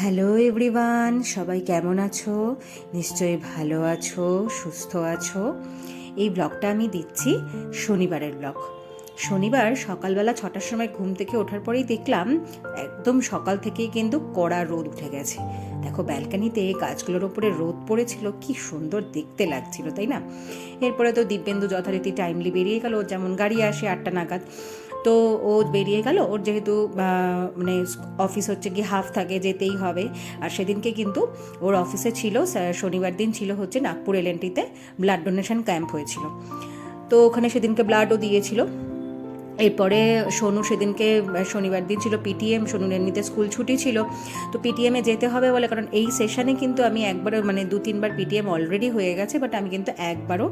Hello everyone, সবাই কেমন আছো? নিশ্চয়ই ভালো আছো, সুস্থ আছো। এই ব্লগটা আমি দিচ্ছি শনিবারের ব্লগ। শনিবার সকালবেলা 6টার সময় ঘুম থেকে ওঠার পরেই দেখলাম একদম সকাল থেকেই কিন্তু কড়া রোদ উঠে গেছে। দেখো ব্যালকানিতে গাছগুলোর ওপরে রোদ পড়েছিল, কি সুন্দর দেখতে লাগছিল, তাই না? এরপরে তো দিব্যেন্দু যথারীতি টাইমলি বেরিয়ে গেল, যেমন গাড়ি আসে 8টা নাগাদ। তো ও বেরিয়ে গেল, ওর যেহেতু মানে অফিস হচ্ছে গিয়ে হাফ থাকে, যেতেই হবে। আর সেদিনকে কিন্তু ওর অফিসে ছিল, শনিবার দিন ছিল হচ্ছে নাগপুর এলএনটিতে ব্লাড ডোনেশন ক্যাম্প হয়েছিল। তো ওখানে সেদিনকে ব্লাডও দিয়েছিল। এরপরে সোনু সেদিনকে শনিবার দিন ছিল পিটিএম, সোনুর এমনিতে স্কুল ছুটি ছিল, তো পিটিএমে যেতে হবে বলে, কারণ এই সেশনে কিন্তু আমি একবারও মানে 2-3বার পিটিএম অলরেডি হয়ে গেছে, বাট আমি কিন্তু একবারও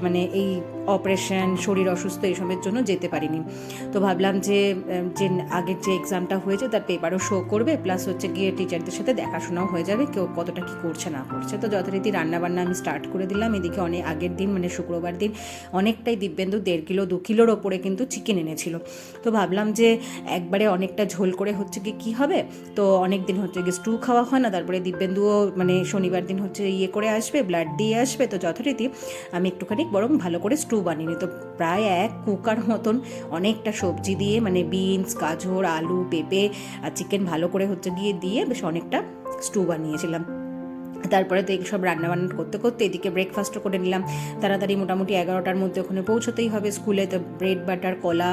মানে এই অপারেশন, শরীর অসুস্থ এসবের জন্য যেতে পারিনি। তো ভাবলাম যে আগের যে এক্সামটা হয়েছে তার পেপারও শো করবে, প্লাস হচ্ছে গিয়ে টিচারদের সাথে দেখাশোনাও হয়ে যাবে কেউ কতটা কী করছে না করছে। তো যথারীতি রান্নাবান্না আমি স্টার্ট করে দিলাম। এদিকে অনেক আগের দিন মানে শুক্রবার দিন অনেকটাই দিব্যেন্দু 1.5 কিলো 2 কিলোর ওপরে কিন্তু চিকেন এনেছিল। তো ভাবলাম যে একবারে অনেকটা ঝোল করে হচ্ছে কি কী হবে, তো অনেক দিন হচ্ছে গিয়ে স্টু খাওয়া হয় না, তারপরে দিব্যেন্দুও মানে শনিবার দিন হচ্ছে করে আসবে, ব্লাড দিয়ে আসবে। তো যথারীতি আমি একটুখানি বরং ভালো করে স্টু বানিয়ে নিই। তো প্রায় 1 কুকার মতন অনেকটা সবজি দিয়ে, মানে বিনস, গাজর, আলু, পেঁপে আর চিকেন ভালো করে হচ্ছে গিয়ে দিয়ে বেশ অনেকটা স্টু বানিয়েছিলাম। তারপরে তো এইসব রান্নাবান্না করতে করতে এদিকে ব্রেকফাস্টও করে নিলাম। তাড়াতাড়ি মোটামুটি 11টার মধ্যে ওখানে পৌঁছতেই হবে স্কুলে। তো ব্রেড বাটার, কলা,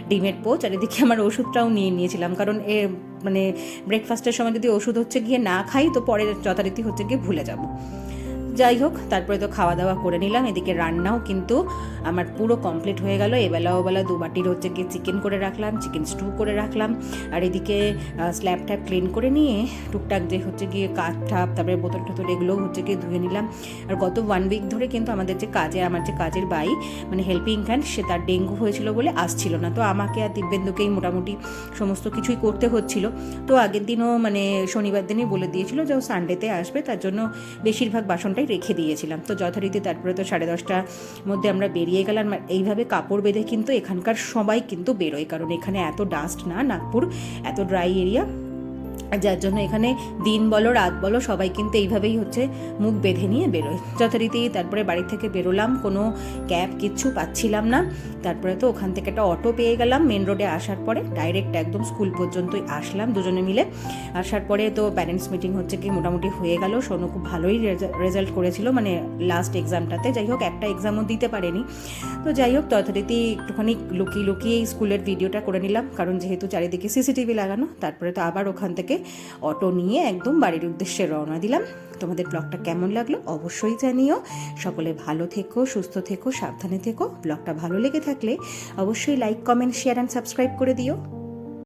ডিমের পোচ, আর এদিকে আমার ওষুধটাও নিয়ে নিয়েছিলাম, কারণ মানে ব্রেকফাস্টের সময় যদি ওষুধ হচ্ছে গিয়ে না খাই তো পরে যথারীতি হচ্ছে গিয়ে ভুলে যাব। যাই হোক, তারপরে তো খাওয়া দাওয়া করে নিলাম। এদিকে রান্নাও কিন্তু আমার পুরো কমপ্লিট হয়ে গেল। ওবেলা 2 বাটির হচ্ছে গিয়ে চিকেন করে রাখলাম, চিকেন স্টু করে রাখলাম। আর এদিকে স্ল্যাব ট্যাব ক্লিন করে নিয়ে টুকটাক যে হচ্ছে গিয়ে কাঠ ঠাপ, তারপরে বোতল টোতল এগুলোও হচ্ছে গিয়ে ধুয়ে নিলাম। আর গত 1 উইক ধরে কিন্তু আমাদের যে আমার যে কাজের বাই মানে হেল্পিং হ্যান্ড, সে তার ডেঙ্গু হয়েছিল বলে আসছিল না। তো আমাকে আর দিব্যেন্দুকেই মোটামুটি সমস্ত কিছুই করতে হচ্ছিল। তো আগের দিনও মানে শনিবার দিনই বলে দিয়েছিল যে ও সানডেতে আসবে, তার জন্য বেশিরভাগ বাসনটাই রেখে দিয়েছিলাম। তো যথারীতি তারপরে তো 10:30টার মধ্যে আমরা বেরিয়ে গেলাম। এইভাবে কাপড় বেঁধে কিন্তু এখানকার সবাই কিন্তু বেরোয়, কারণ এখানে এত ডাস্ট না, নাগপুর এত ড্রাই এরিয়া, যার জন্য এখানে দিন বলো রাত বলো সবাই কিন্তু এইভাবেই হচ্ছে মুখ বেঁধে নিয়ে বেরোয় যথারীতি। তারপরে বাড়ি থেকে বেরোলাম, কোনো ক্যাব কিচ্ছু পাচ্ছিলাম না। তারপরে তো ওখান থেকে একটা অটো পেয়ে গেলাম। মেন রোডে আসার পরে ডাইরেক্ট একদম স্কুল পর্যন্তই আসলাম দুজনে মিলে। আসার পরে তো প্যারেন্টস মিটিং হচ্ছে কি মোটামুটি হয়ে গেল। সোনু খুব ভালোই রেজাল্ট করেছিল মানে লাস্ট এক্সামটাতে। যাই হোক, একটা এক্সামও দিতে পারেনি। তো যাই হোক, যথারীতি একটুখানি লুকিয়ে লুকিয়ে স্কুলের ভিডিওটা করে নিলাম, কারণ যেহেতু চারিদিকে সিসিটিভি লাগানো। তারপরে তো আবার ওখান থেকে অটো নিয়ে একদম বাড়ির উদ্দেশ্যে রওনা দিলাম। তোমাদের ব্লগটা কেমন লাগলো অবশ্যই জানিও। সকলে ভালো থেকো, সুস্থ থেকো, সাবধানে থেকো। ব্লগটা ভালো লেগে থাকলে অবশ্যই like, comment, share and subscribe করে দিও।